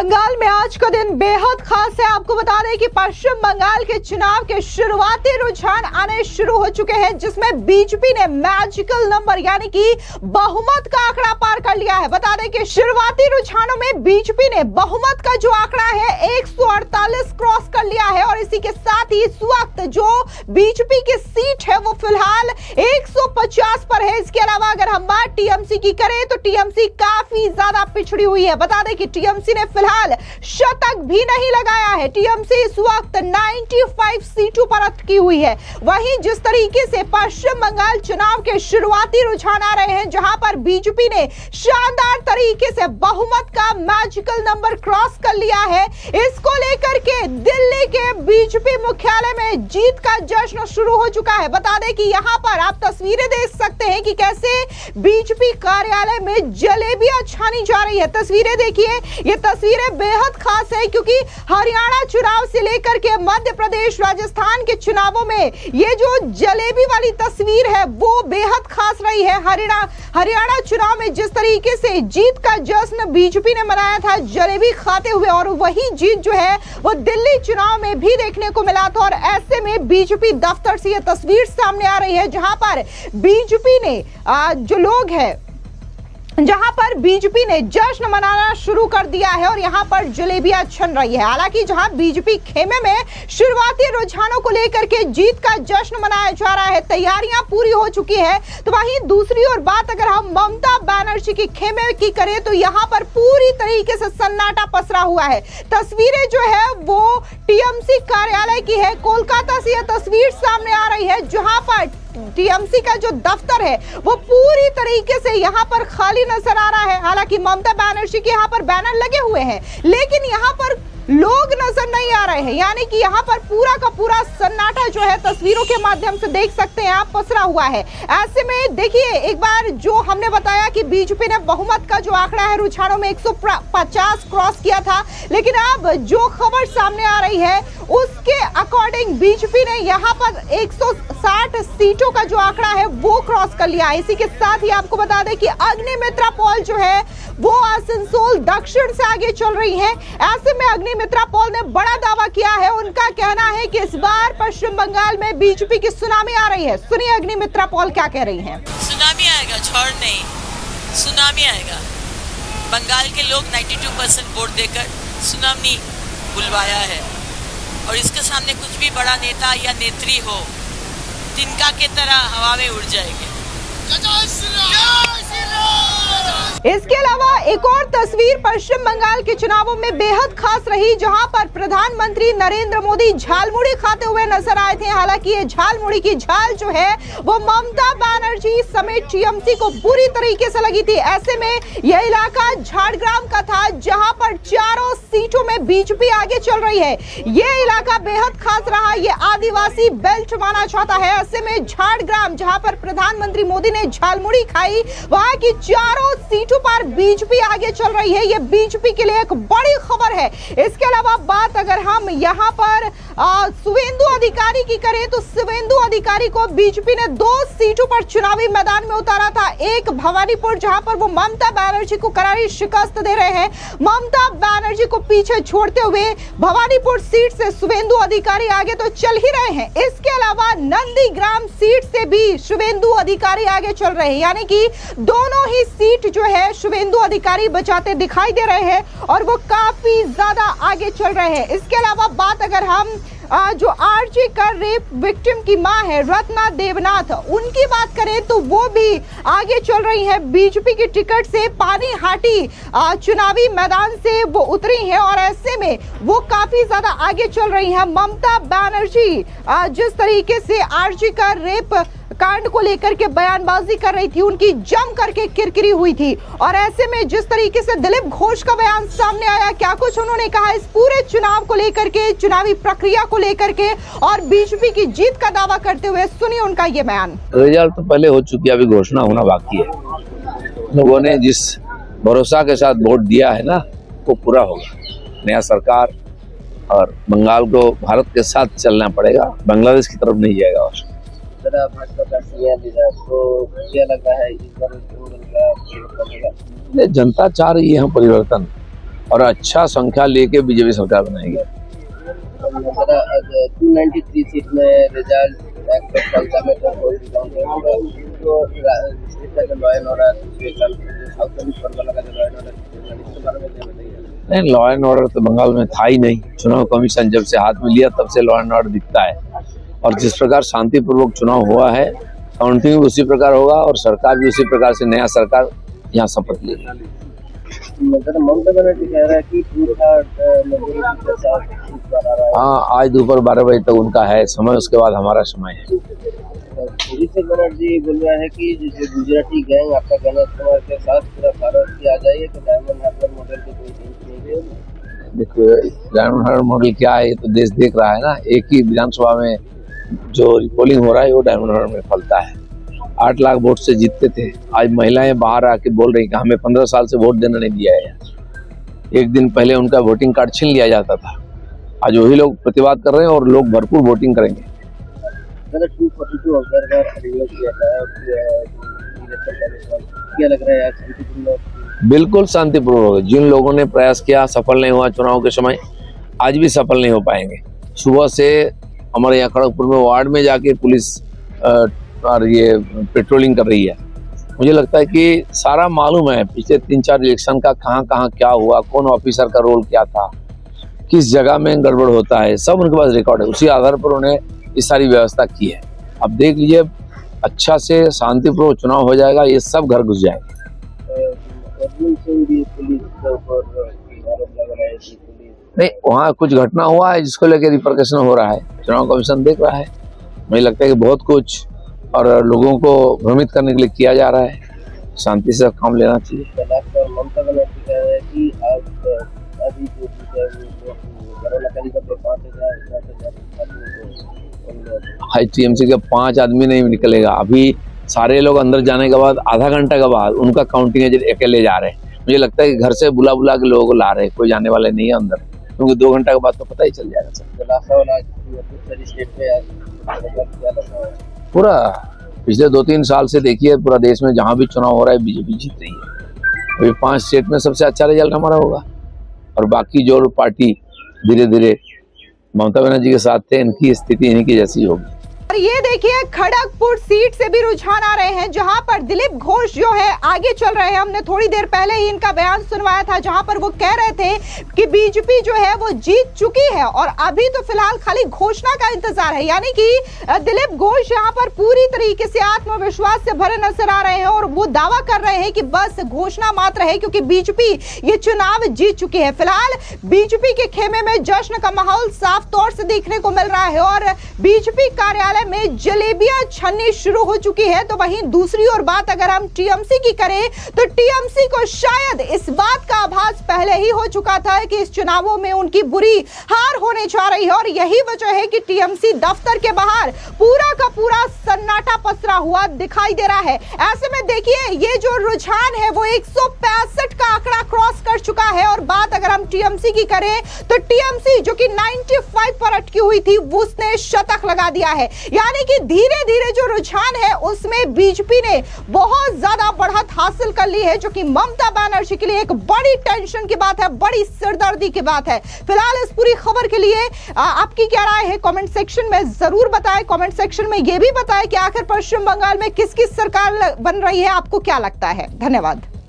बंगाल में आज का दिन बेहद खास है। आपको बता दें कि पश्चिम बंगाल के चुनाव के शुरुआती रुझान आने शुरू हो चुके हैं, जिसमें बीजेपी ने मैजिकल नंबर यानी कि बहुमत का आंकड़ा पार कर लिया है। बता दें कि शुरुआती रुझानों में बीजेपी ने बहुमत का जो आंकड़ा है 148 क्रॉस कर लिया है और इसी के साथ ही इस वक्त जो बीजेपी की सीट है वो फिलहाल 150 पर है। इसके अलावा अगर हम बात टीएमसी की करें तो टीएमसी काफी ज्यादा पिछड़ी हुई है। बता दें कि टीएमसी ने फिलहाल शतक भी नहीं लगाया है। टीएमसी इस वक्त 95 सीटों पर अटकी हुई है। वहीं जिस तरीके से पश्चिम बंगाल चुनाव के शुरुआती रुझान आ रहे हैं, जहां पर बीजेपी ने शानदार तरीके से बहुमत का मैजिकल नंबर क्रॉस कर लिया है, इसको लेकर के दिल्ली के बीजेपी मुख्यालय में जीत का जश्न शुरू हो चुका है। बता दें कि यहां पर आप तस्वीरें देख सकते हैं कि कैसे बीजेपी कार्यालय में जलेबियां छानी जा रही है। तस्वीरें देखिए, ये तस्वीरें बेहद खास है क्योंकि हरियाणा चुनाव से लेकर के मध्य प्रदेश, राजस्थान के चुनावों में ये जो जलेबी वाली तस्वीर है वो बेहद खास रही है। हरियाणा चुनाव में जिस तरीके से जीत का जश्न बीजेपी ने मनाया था जलेबी खाते हुए, और वही जीत जो है वो दिल्ली चुनाव में भी देखने को मिला था। और ऐसे में बीजेपी दफ्तर से ये तस्वीर सामने आ रही है जहां पर बीजेपी ने जो लोग हैं, जहां पर बीजेपी ने जश्न मनाना शुरू कर दिया है और यहां पर जलेबियां छन रही है। हालांकि जहां बीजेपी खेमे में शुरुआती रुझानों को लेकर के जीत का जश्न मनाया जा रहा है, तैयारियां पूरी हो चुकी है, तो वहीं दूसरी ओर बात अगर हम ममता बनर्जी की खेमे की करें तो यहां पर पूरी तरीके से सन्नाटा पसरा हुआ है। तस्वीरें जो है वो टीएमसी कार्यालय की है। कोलकाता से यह तस्वीर सामने आ रही है जहां पर टीएमसी का जो दफ्तर है वो पूरी तरीके से यहाँ पर खाली नजर आ रहा है। हालांकि ममता बनर्जी के यहाँ पर बैनर लगे हुए हैं, लेकिन यहाँ पर लोग नजर नहीं आ रहे हैं, यानी कि यहाँ पर पूरा का पूरा सन्नाटा जो है तस्वीरों के माध्यम से देख सकते हैं आप, पसरा हुआ है। ऐसे में देखिए, एक बार जो हमने बताया कि बीजेपी ने बहुमत का जो आंकड़ा है रुझानों में 150 क्रॉस किया था, लेकिन अब जो खबर सामने आ रही है उसके अकॉर्डिंग बीजेपी ने यहाँ पर 160 सीटों का जो आंकड़ा है वो क्रॉस कर लिया है। इसी के साथ ही आपको बता दें कि अग्निमित्रा पॉल जो है वो आसनसोल दक्षिण से आगे चल रही है। ऐसे में अग्निमित्रा पॉल ने बड़ा दावा किया है। उनका कहना है कि इस बार पश्चिम बंगाल में बीजेपी की सुनामी आ रही है। सुनिए अग्निमित्रा पॉल क्या कह रही हैं। सुनामी आएगा, झड़ नहीं, सुनामी आएगा। बंगाल के लोग 92% वोट देकर सुनामी बुलवाया है और इसके सामने कुछ भी बड़ा नेता या नेत्री हो, तिनका के तरह हवा में उड़ जाएंगे। इसके अलावा एक और तस्वीर पश्चिम बंगाल के चुनावों में बेहद खास रही, जहां पर प्रधानमंत्री नरेंद्र मोदी झालमुड़ी खाते हुए नजर आए थे। हालांकि ये झालमुड़ी की झाल जो है वो ममता बनर्जी समेत टीएमसी को बुरी तरीके से लगी थी। ऐसे में यह इलाका झाड़ग्राम का था जहां पर चारों सीटों में बीजेपी आगे चल रही है। यह इलाका बेहद खास रहा, ये आदिवासी बेल्ट माना जाता है। ऐसे में झाड़ग्राम जहां पर प्रधानमंत्री मोदी ने झालमुड़ी खाई, वहां की चारों सीटों पर बीजेपी आगे चल रही है। यह बीजेपी के लिए एक बड़ी खबर है। इसके अलावा बात अगर हम यहां पर शुवेंदु अधिकारी की करें तो शुवेंदु अधिकारी को बीजेपी ने 2 सीटों पर चुनावी मैदान में उतारा था। एक भवानीपुर जहां पर वो ममता बनर्जी को करारी शिकस्त दे रहे हैं। ममता बनर्जी को पीछे छोड़ते हुए भवानीपुर सीट से शुवेंदु अधिकारी आगे तो चल ही रहे हैं। इसके अलावा नंदीग्राम सीट से भी शुवेंदु अधिकारी आगे चल रहे हैं, यानी कि दोनों ही सीट जो है शुवेंदु अधिकारी बचाते दिखाई दे रहे हैं और वो काफी ज्यादा आगे चल रहे हैं। इसके अलावा बात अगर हम जो आरजी कर रेप विक्टिम की मां है रत्ना देवनाथ, उनकी बात करें तो वो भी आगे चल रही है। बीजेपी की टिकट से पानीहाटी चुनावी मैदान से वो उतरी है और ऐसे में वो काफी ज्यादा आगे चल रही है। ममता बनर्जी जिस तरीके से आरजी कर रेप कांड को लेकर के बयानबाजी कर रही थी, उनकी जम करके किरकिरी हुई थी, और ऐसे में जिस तरीके से दिलीप घोष का बयान सामने आया, क्या कुछ उन्होंने कहा इस पूरे चुनाव को लेकर के, चुनावी प्रक्रिया को लेकर के और बीजेपी की जीत का दावा करते हुए, सुनिए उनका ये बयान। रिजल्ट तो पहले हो चुकी है, अभी घोषणा होना बाकी है। लोगों ने जिस भरोसा के साथ वोट दिया है ना वो पूरा होगा। नया सरकार और बंगाल को भारत के साथ चलना पड़ेगा, बांग्लादेश की तरफ नहीं जाएगा। और भाजपा का सीएम लीडर, तो क्या लगता है इस बार जनता चाह रही है परिवर्तन। और अच्छा संख्या लेके बीजेपी सरकार बनाएगी। 293 सीट में रिजल्ट नहीं, लॉ एंड ऑर्डर तो बंगाल में था ही नहीं। चुनाव कमीशन जब से हाथ में लिया तब से लॉ एंड ऑर्डर दिखता है, और जिस प्रकार शांतिपूर्वक चुनाव हुआ है, काउंटिंग भी उसी प्रकार होगा और सरकार भी उसी प्रकार से नया सरकार यहाँ शपथ लेगी। ममता बनर्जी कह रहा है कि हाँ, आज दोपहर 12 बजे तक उनका है समय, उसके बाद हमारा समय है। अभिषेक बनर्जी बोल रहा है कि जो गुजराती गैंग आपका गलत इस्तेमाल के साथ पूरा भारत की आ जाइए तो डायमंड हार्बर मॉडल की कोई चेंज नहीं है। देखो, डायमंड हार्बर मॉडल क्या है ये तो देश देख रहा है ना। एक ही विधानसभा में जो पोलिंग हो रहा है वो डायमंड हार्बर में फलता है। 8 लाख वोट से जीतते थे, आज महिलाएं बाहर आके बोल रही कि हमें 15 साल से वोट देना नहीं दिया है। एक दिन पहले उनका वोटिंग कार्ड छीन लिया जाता था, आज वही लोग प्रतिवाद कर रहे हैं और लोग भरपूर वोटिंग करेंगे। 242 क्या लग रहा है बिल्कुल शांतिपूर्वक होगा। जिन लोगों ने प्रयास किया सफल नहीं हुआ चुनाव के समय, आज भी सफल नहीं हो पाएंगे। सुबह से हमारे यहाँ खड़गपुर में वार्ड में जाके पुलिस और ये पेट्रोलिंग कर रही है। मुझे लगता है कि सारा मालूम है पिछले 3-4 इलेक्शन का कहाँ कहाँ क्या हुआ, कौन ऑफिसर का रोल क्या था, किस जगह में गड़बड़ होता है, सब उनके पास रिकॉर्ड है। उसी आधार पर उन्हें ये सारी व्यवस्था की है। अब देख लीजिए, अच्छा से शांतिपूर्वक चुनाव हो जाएगा, ये सब घर घुस जाएंगे। नहीं, वहाँ कुछ घटना हुआ है जिसको लेकर रिपरकशन हो रहा है, चुनाव कमीशन देख रहा है। मुझे लगता है कि बहुत कुछ और लोगों को भ्रमित करने के लिए किया जा रहा है। शांति से काम लेना चाहिए। ममता बनर्जी कह रहे हैं कि अभी टीएमसी के 5 आदमी नहीं निकलेगा। अभी सारे लोग अंदर जाने के बाद आधा घंटा के बाद उनका काउंटिंग एजेंट अकेले जा रहे हैं। मुझे लगता है कि घर से बुला बुला के लोगों को ला रहे हैं, कोई जाने वाले नहीं है अंदर, क्योंकि 2 घंटा के बाद तो पता ही चल जाएगा पूरा। पिछले 2-3 साल से देखिए, पूरा देश में जहां भी चुनाव हो रहा है बीजेपी जीत रही है। अभी 5 स्टेट में सबसे अच्छा रिजल्ट हमारा होगा, और बाकी जो पार्टी धीरे धीरे ममता बनर्जी के साथ थे, इनकी स्थिति इन्हीं की जैसी होगी। और ये देखिए, खड़गपुर सीट से भी रुझान आ रहे हैं, जहां पर दिलीप घोष जो है आगे चल रहे हैं। हमने थोड़ी देर पहले ही इनका बयान सुनवाया था, जहां पर वो कह रहे थे कि बीजेपी जो है वो जीत चुकी है और अभी तो फिलहाल खाली घोषणा का इंतजार है। यानी कि दिलीप घोष यहां पर पूरी तरीके से आत्मविश्वास से भरे नजर आ रहे हैं और वो दावा कर रहे हैं कि बस घोषणा मात्र है, क्योंकि बीजेपी ये चुनाव जीत चुकी है। फिलहाल बीजेपी के खेमे में जश्न का माहौल साफ तौर से देखने को मिल रहा है और बीजेपी कार्यालय में जलेबियां छननी शुरू हो चुकी है। तो वहीं दूसरी ओर बात अगर हम टीएमसी की करें, तो टीएमसी को शायद इस बात का आभास पहले ही हो चुका था कि इस चुनावों में उनकी बुरी हार होने जा रही है, और यही वजह है कि टीएमसी दफ्तर के बाहर पूरा का पूरा सन्नाटा पसरा हुआ दिखाई दे रहा है। ऐसे में देखिए, ये जो रुझान है वो 165 का आंकड़ा क्रॉस कर चुका है। और बात अगर हम टीएमसी की करें, तो टीएमसी जो कि 95 पर अटकी हुई थी, उसने शतक लगा दिया है। यानी कि धीरे धीरे जो रुझान है उसमें बीजेपी ने बहुत ज्यादा बढ़त हासिल कर ली है, जो कि ममता बनर्जी के लिए एक बड़ी टेंशन की बात है, बड़ी सिरदर्दी की बात है। फिलहाल इस पूरी खबर के लिए आपकी क्या राय है, कमेंट सेक्शन में जरूर बताएं। कमेंट सेक्शन में यह भी बताएं कि आखिर पश्चिम बंगाल में किसकी सरकार बन रही है, आपको क्या लगता है। धन्यवाद।